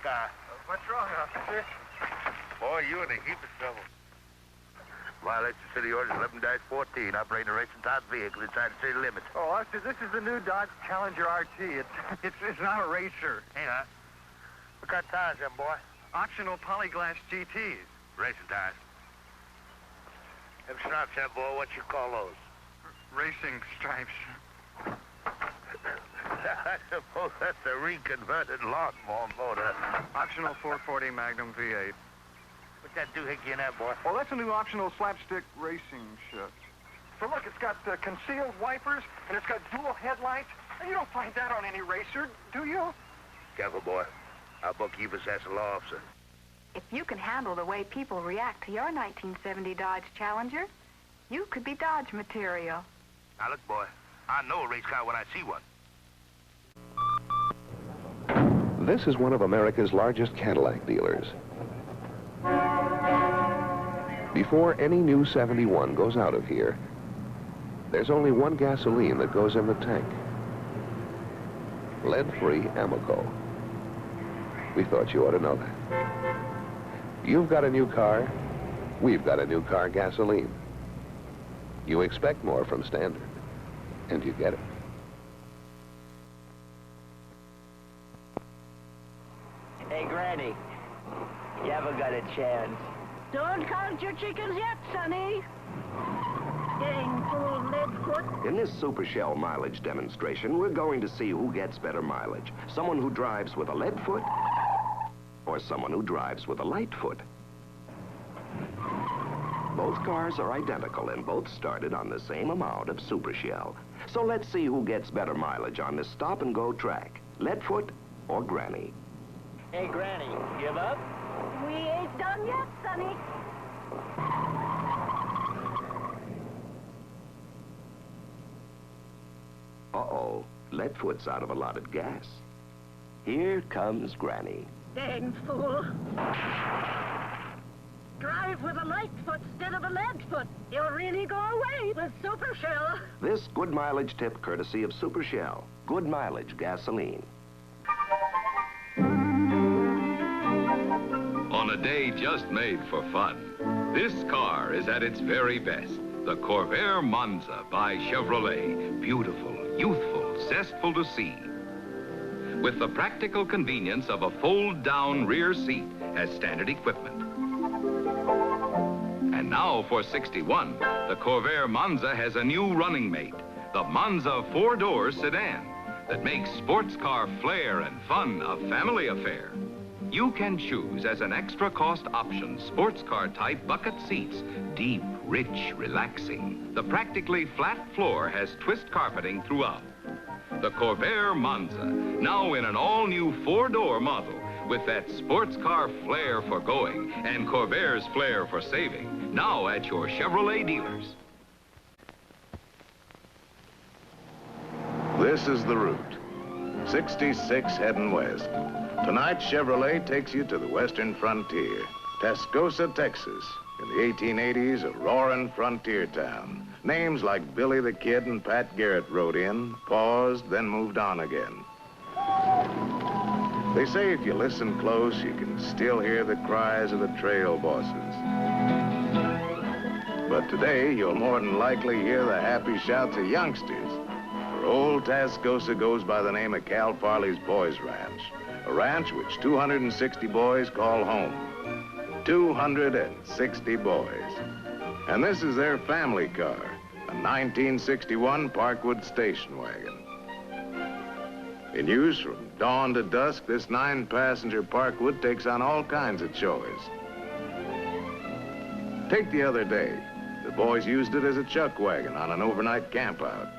car. What's wrong, officer? Boy, you in a heap of trouble. Violation of City Orders 11-14, operating a racing type vehicle inside the city limits. Oh, officer, this is the new Dodge Challenger RT. It's not a racer. Ain't I? What kind of tires, them, boy? Optional polyglass GTs. Racing tires. Them stripes, that boy, what you call those? Racing stripes. I suppose that's a reconverted lawnmower motor. Optional 440 Magnum V8. What's that doohickey in that, boy? Well, that's a new optional slapstick racing shift. So look, it's got concealed wipers, and it's got dual headlights. And you don't find that on any racer, do you? Careful, boy. Our bookkeeper says a law officer. If you can handle the way people react to your 1970 Dodge Challenger, you could be Dodge material. Now, look, boy, I know a race car when I see one. This is one of America's largest Cadillac dealers. Before any new 71 goes out of here, there's only one gasoline that goes in the tank. Lead-free Amoco. We thought you ought to know that. You've got a new car, we've got a new car gasoline. You expect more from Standard, and you get it. Hey, Granny, you ever got a chance? Don't count your chickens yet, Sonny. Dang fool lead-foot. In this Super Shell mileage demonstration, we're going to see who gets better mileage. Someone who drives with a lead foot or someone who drives with a light foot. Both cars are identical and both started on the same amount of Super Shell. So let's see who gets better mileage on this stop-and-go track, Leadfoot or Granny. Hey, Granny, give up? We ain't done yet, Sonny. Uh-oh, Leadfoot's out of allotted gas. Here comes Granny. Dang fool. Drive with a light foot instead of a lead foot. You'll really go away with Super Shell. This good mileage tip courtesy of Super Shell. Good mileage gasoline. On a day just made for fun, this car is at its very best. The Corvair Monza by Chevrolet. Beautiful, youthful, zestful to see. With the practical convenience of a fold-down rear seat as standard equipment. And now for 61, the Corvair Monza has a new running mate, the Monza four-door sedan that makes sports car flair and fun a family affair. You can choose as an extra cost option sports car type bucket seats, deep, rich, relaxing. The practically flat floor has twist carpeting throughout. The Corvair Monza, now in an all-new four-door model with that sports car flair for going and Corvair's flair for saving, now at your Chevrolet dealers. This is the route. 66 heading west. Tonight, Chevrolet takes you to the western frontier, Tascosa, Texas. In the 1880s, a roaring frontier town. Names like Billy the Kid and Pat Garrett rode in, paused, then moved on again. They say if you listen close, you can still hear the cries of the trail bosses. But today, you'll more than likely hear the happy shouts of youngsters. For old Tascosa goes by the name of Cal Farley's Boys Ranch, a ranch which 260 boys call home. 260 boys. And this is their family car, a 1961 Parkwood station wagon. In use from dawn to dusk, this 9-passenger Parkwood takes on all kinds of chores. Take the other day. The boys used it as a chuck wagon on an overnight campout.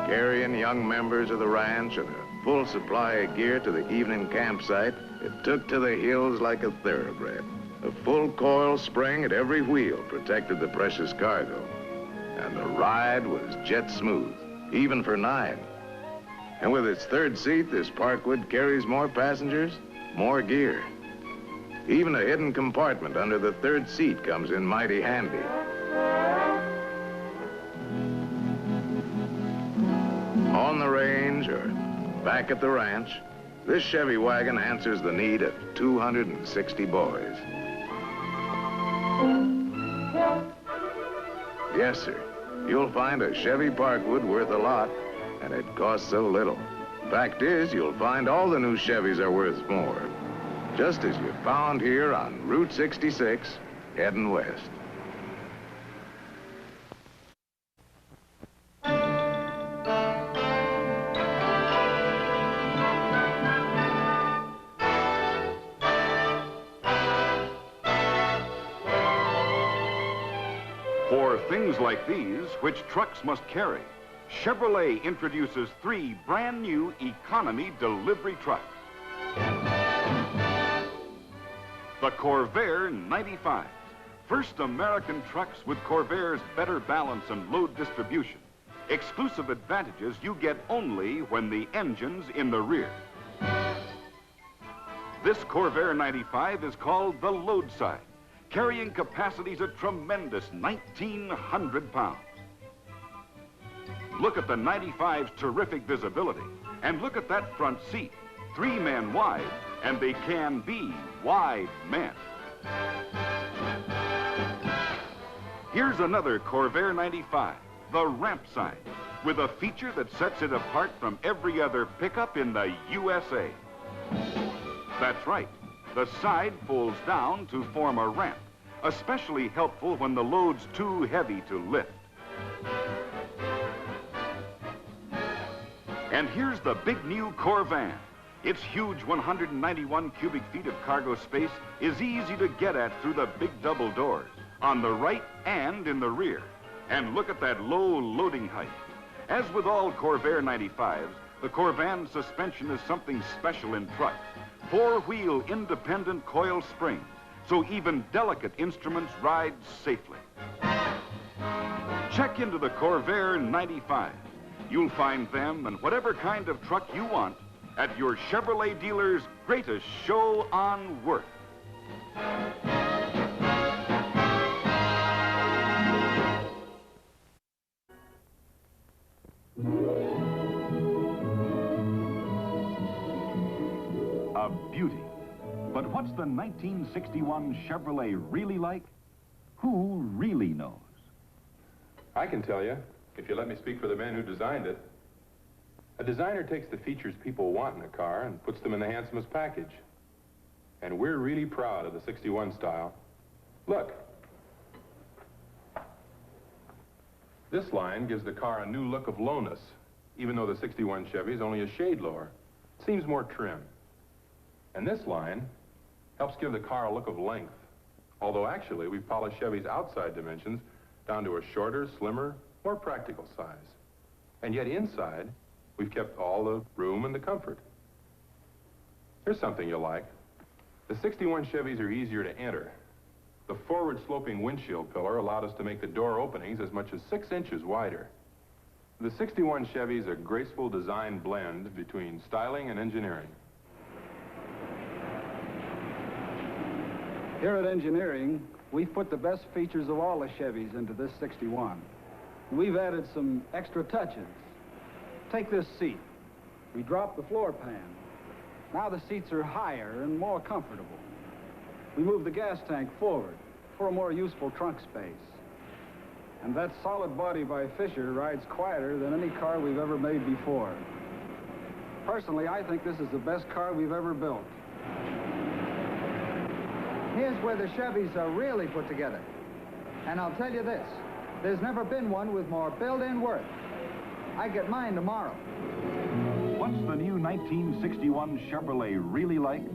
Carrying young members of the ranch and a full supply of gear to the evening campsite, it took to the hills like a thoroughbred. A full coil spring at every wheel protected the precious cargo. And the ride was jet smooth, even for 9. And with its third seat, this Parkwood carries more passengers, more gear. Even a hidden compartment under the third seat comes in mighty handy. On the range or back at the ranch, This Chevy wagon answers the need of 260 boys. Yes, sir. You'll find a Chevy Parkwood worth a lot, and it costs so little. Fact is, you'll find all the new Chevys are worth more. Just as you found here on Route 66, heading west. For things like these, which trucks must carry, Chevrolet introduces 3 brand new economy delivery trucks. The Corvair 95, first American trucks with Corvair's better balance and load distribution. Exclusive advantages you get only when the engine's in the rear. This Corvair 95 is called the load side, carrying capacities a tremendous 1,900 pounds. Look at the 95's terrific visibility, and look at that front seat, 3 men wide, and they can be wide men. Here's another Corvair 95, the ramp side, with a feature that sets it apart from every other pickup in the USA. That's right, the side folds down to form a ramp, especially helpful when the load's too heavy to lift. And here's the big new Corvan. Its huge 191 cubic feet of cargo space is easy to get at through the big double doors, on the right and in the rear. And look at that low loading height. As with all Corvair 95s, the Corvan suspension is something special in trucks. 4-wheel independent coil springs, so even delicate instruments ride safely. Check into the Corvair 95. You'll find them and whatever kind of truck you want at your Chevrolet dealer's greatest show on work. A beauty. But what's the 1961 Chevrolet really like? Who really knows? I can tell you, if you let me speak for the man who designed it. A designer takes the features people want in a car and puts them in the handsomest package. And we're really proud of the 61 style. Look. This line gives the car a new look of lowness, even though the 61 Chevy is only a shade lower. It seems more trim. And this line helps give the car a look of length, although actually we've polished Chevy's outside dimensions down to a shorter, slimmer, more practical size. And yet inside, we've kept all the room and the comfort. Here's something you'll like. The 61 Chevys are easier to enter. The forward-sloping windshield pillar allowed us to make the door openings as much as 6 inches wider. The 61 Chevy's a graceful design blend between styling and engineering. Here at Engineering, we've put the best features of all the Chevys into this 61. We've added some extra touches. Take this seat. We dropped the floor pan. Now the seats are higher and more comfortable. We moved the gas tank forward for a more useful trunk space. And that solid body by Fisher rides quieter than any car we've ever made before. Personally, I think this is the best car we've ever built. Here's where the Chevys are really put together. And I'll tell you this, there's never been one with more built-in worth. I get mine tomorrow. What's the new 1961 Chevrolet really like?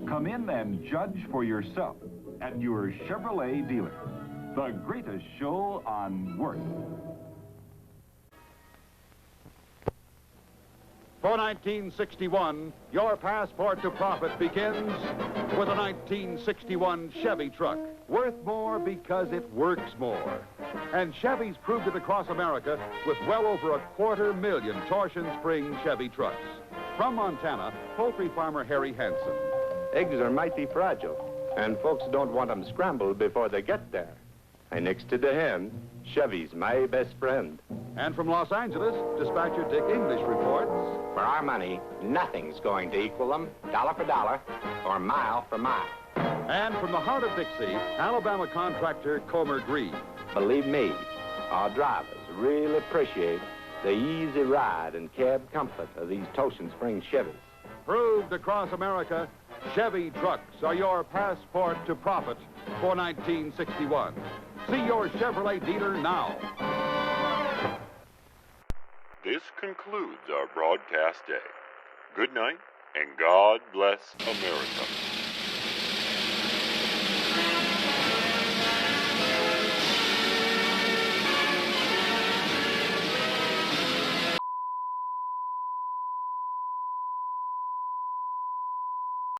Come in and judge for yourself at your Chevrolet dealer. The greatest show on work. For 1961, your passport to profit begins with a 1961 Chevy truck. Worth more because it works more. And Chevy's proved it across America with well over 250,000 torsion spring Chevy trucks. From Montana, poultry farmer Harry Hansen. Eggs are mighty fragile, and folks don't want them scrambled before they get there. And next to the hen, Chevy's my best friend. And from Los Angeles, dispatcher Dick English reports, For our money, nothing's going to equal them, dollar for dollar, or mile for mile. and from the heart of Dixie, Alabama contractor Comer Green. Believe me, our drivers really appreciate the easy ride and cab comfort of these Toshin Springs Chevys. Proved across America, Chevy Trucks are your passport to profit for 1961. See your Chevrolet dealer now. This concludes our broadcast day. Good night, and God bless America.